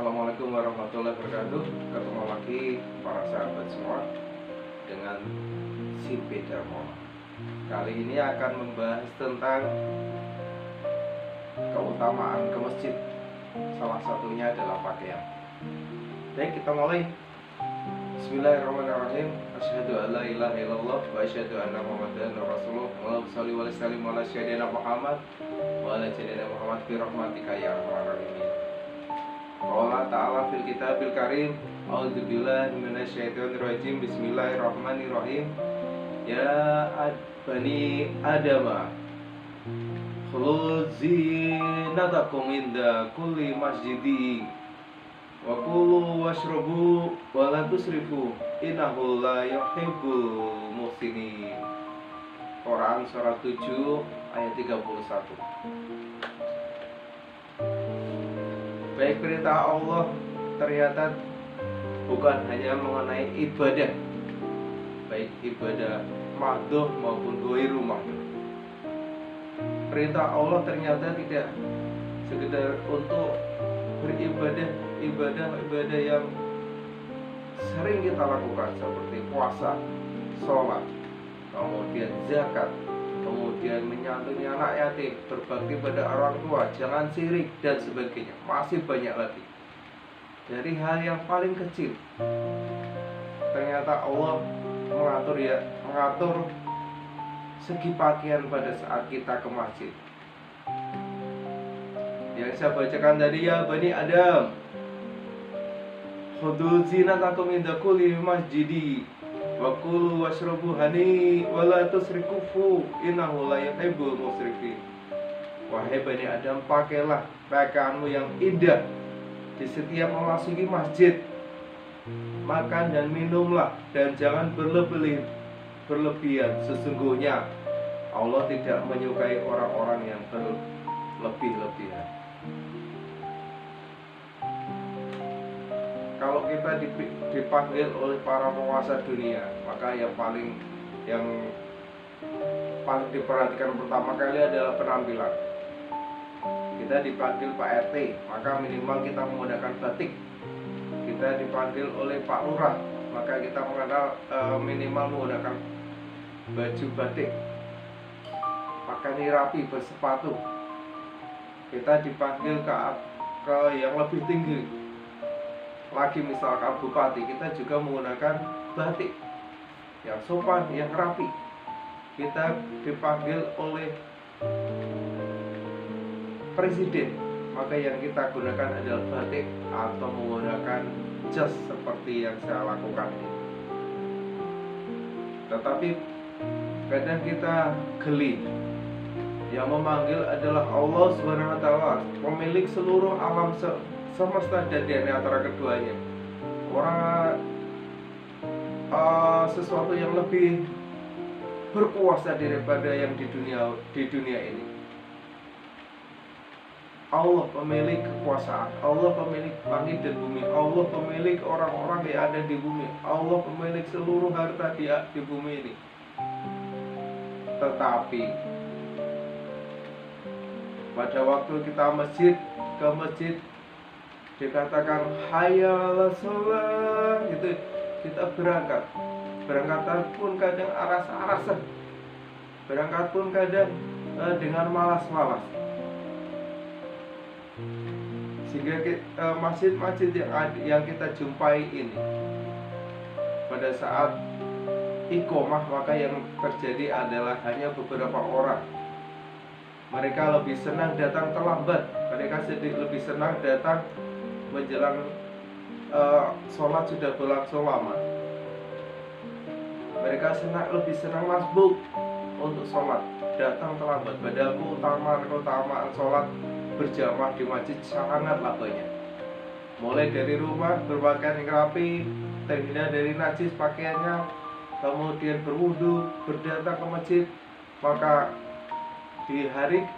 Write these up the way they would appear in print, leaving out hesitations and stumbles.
Assalamualaikum warahmatullahi wabarakatuh. Ketemu lagi para sahabat semua dengan si Darmono. Kali ini akan membahas tentang keutamaan ke masjid. Salah satunya adalah pakaian. Baik, kita mulai. Bismillahirrahmanirrahim. Asyhadu an la ilaha illallah wa asyhadu anna Muhammadan rasulullah. Allahumma shalli wa sallim ala sayyidina Muhammad wa ala sayyidina Muhammad bi rahmatika ya arhamar rahimin. Allah Ta'ala fil kitabil karim. A'udzubillahi minasyaitonir rajim. Bismillahirrahmanirrahim. Ya bani Adama, khudhu zinatakum inda kulli masjidi wa kulu washrabu wa la tusrifu innahu la yuhibbul muhsinin. Quran surat 7 ayat 31. Baik, perintah Allah ternyata bukan hanya mengenai ibadah, baik ibadah mahdoh maupun ghairu mahdoh. Perintah Allah ternyata tidak sekedar untuk beribadah, ibadah yang sering kita lakukan seperti puasa, sholat, kemudian zakat, kemudian menyantuni anak yatim, berbakti pada orang tua, jangan sirik dan sebagainya. Masih banyak lagi. Dari hal yang paling kecil, ternyata Allah mengatur segi pakaian pada saat kita ke masjid. Yang saya bacakan tadi, ya bani Adam, khudhu zinatakum inda kulli masjidi wa kulu washrabu hani wa la tusrifu innahu la yuhibbul musrifin. Wahai bani Adam, pakailah pakaianmu yang indah di setiap memasuki masjid. Makan dan minumlah dan jangan berlebihan. Sesungguhnya Allah tidak menyukai orang-orang yang berlebih-lebihan. Kalau kita dipanggil oleh para penguasa dunia, maka yang paling diperhatikan pertama kali adalah penampilan. Kita dipanggil Pak RT, maka minimal kita menggunakan batik. Kita dipanggil oleh Pak Lurah, maka kita minimal menggunakan baju batik. Pakaian rapi, bersepatu. Kita dipanggil ke yang lebih tinggi lagi, misalkan bupati, kita juga menggunakan batik yang sopan, yang rapi. Kita dipanggil oleh presiden, maka yang kita gunakan adalah batik atau menggunakan jas seperti yang saya lakukan ini. Tetapi kadang kita geli. Yang memanggil adalah Allah SWT, pemilik seluruh alam semesta dan di antara keduanya. Orang sesuatu yang lebih berkuasa daripada yang di dunia ini. Allah pemilik kekuasaan, Allah pemilik langit dan bumi, Allah pemilik orang-orang yang ada di bumi, Allah pemilik seluruh harta di bumi ini. Tetapi pada waktu kita ke masjid dikatakan hayya 'alas shalah, gitu, kita berangkat pun kadang aras-arasan, berangkat pun kadang dengan malas-malas. Sehingga masjid-masjid yang kita jumpai ini pada saat iqomah, maka yang terjadi adalah hanya beberapa orang. Mereka lebih senang datang terlambat, mereka lebih senang datang menjelang sholat sudah berlangsung lama. Mereka lebih senang masbuk untuk sholat, datang terlambat. Padahal keutamaan sholat berjamaah di masjid sangatlah banyak. Mulai dari rumah berpakaian yang rapi, terhindar dari najis pakaiannya, kemudian berwudu, berdatang ke masjid, maka di hari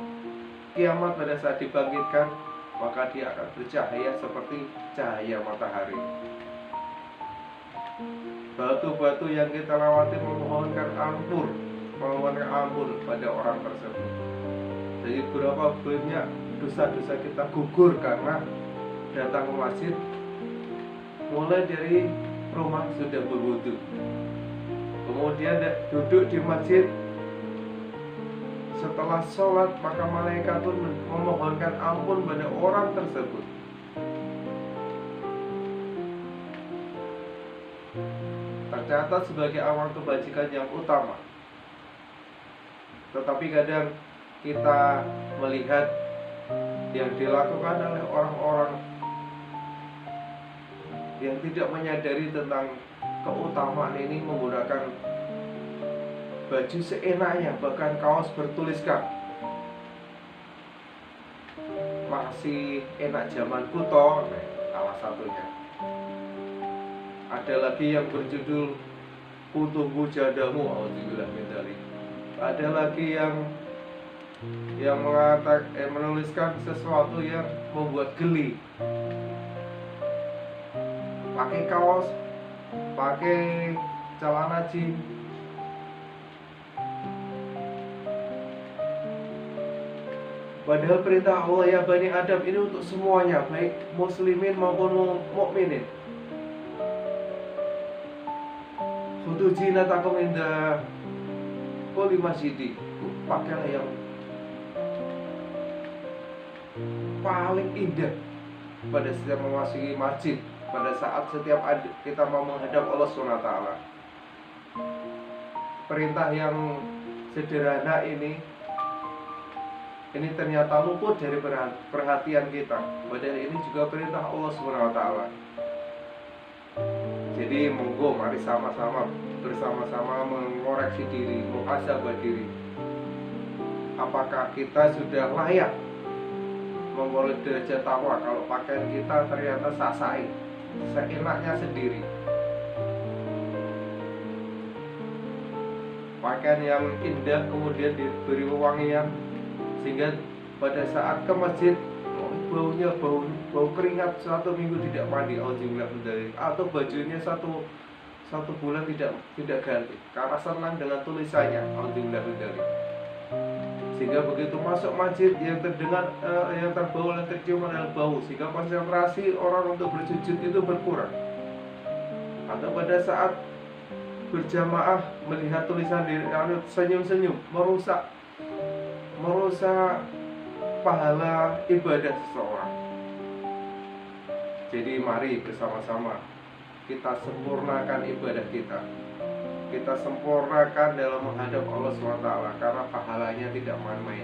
kiamat pada saat dibangkitkan, maka dia akan bercahaya seperti cahaya matahari. Batu-batu yang kita lewati memohonkan ampun pada orang tersebut. Jadi berapa banyak dosa-dosa kita gugur karena datang ke masjid, mulai dari rumah sudah berwudu, kemudian duduk di masjid. Setelah sholat, maka malaikat pun memohonkan ampun pada orang tersebut. Tercatat sebagai amal kebajikan yang utama. Tetapi kadang kita melihat yang dilakukan oleh orang-orang yang tidak menyadari tentang keutamaan ini, menggunakan baju seenaknya, bahkan kaos bertuliskan masih enak zamanku toh, salah satunya. Ada lagi yang berjudul ku tunggu jadamu, auzubillah min dzalik. Ada lagi yang menuliskan sesuatu yang membuat geli, pakai kaos, pakai celana jeans. Padahal perintah Allah ya Bani Adam ini untuk semuanya, baik muslimin maupun mukminin. Khudu zinatakum inda kulli masjidi. Pakailah yang paling indah pada setiap memasuki masjid, pada saat setiap kita mau menghadap Allah SWT. Perintah yang sederhana ini ternyata luput dari perhatian kita. Padahal ini juga perintah Allah SWT. Jadi monggo mari bersama-sama mengoreksi diri, muhasabah diri. Apakah kita sudah layak memperoleh derajat takwa kalau pakaian kita ternyata sasai, seenaknya sendiri. Pakaian yang indah kemudian diberi wewangian, sehingga pada saat ke masjid baunya bau keringat 1 minggu tidak mandi, atau bajunya satu bulan tidak ganti karena senang dengan tulisannya, sehingga begitu masuk masjid yang terdengar yang terbawa oleh tercium adalah bau, sehingga konsentrasi orang untuk bersujud itu berkurang. Atau pada saat berjamaah melihat tulisan di senyum-senyum, merusak pahala ibadah seseorang. Jadi mari bersama-sama kita sempurnakan ibadah kita. Kita sempurnakan dalam menghadap Allah SWT, karena pahalanya tidak main-main.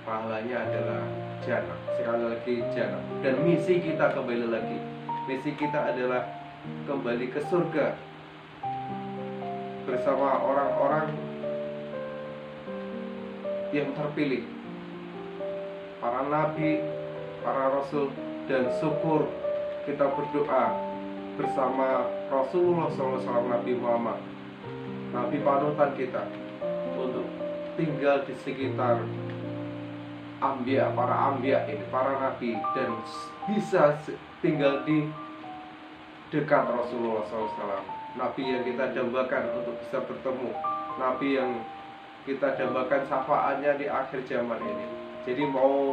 Pahalanya adalah jannah. Sekali lagi jannah. Dan misi kita kembali lagi. Misi kita adalah kembali ke surga bersama orang-orang yang terpilih, para nabi, para rasul, dan syukur kita berdoa bersama Rasulullah SAW, Nabi Muhammad, Nabi panutan kita, untuk tinggal di sekitar para ambia ini, para nabi, dan bisa tinggal di dekat Rasulullah SAW, Nabi yang kita dambakan untuk bisa bertemu, Nabi yang kita dambakan syafaatnya di akhir zaman ini. Jadi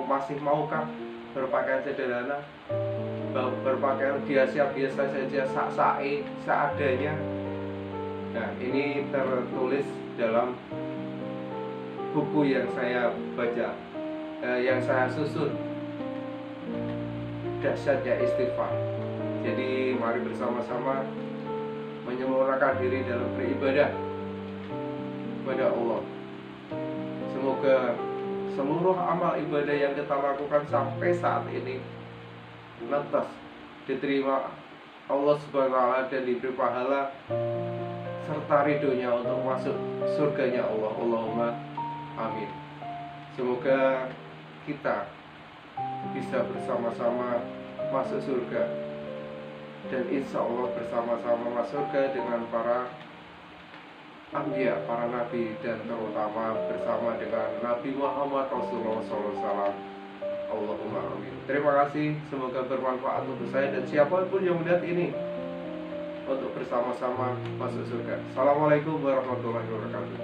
masih maukah berpakaian sederhana, berpakaian biasa saja, seadanya? Nah, ini tertulis dalam buku yang saya baca, yang saya susun, Dahsyatnya Istighfar. Jadi mari bersama-sama menyempurnakan diri dalam beribadah kepada Allah. Semoga seluruh amal ibadah yang kita lakukan sampai saat ini lantas diterima Allah Subhanahu wa Ta'ala dan diberi pahala serta ridhonya untuk masuk surganya Allah. Allahumma amin. Semoga kita bisa bersama-sama masuk surga, dan insya Allah bersama-sama masuk surga dengan para anbiya, para nabi, dan terutama bersama dengan Nabi Muhammad Rasulullah SAW. Allahumma amin. Terima kasih, semoga bermanfaat untuk saya dan siapapun yang melihat ini, untuk bersama-sama masuk surga. Assalamualaikum warahmatullahi wabarakatuh.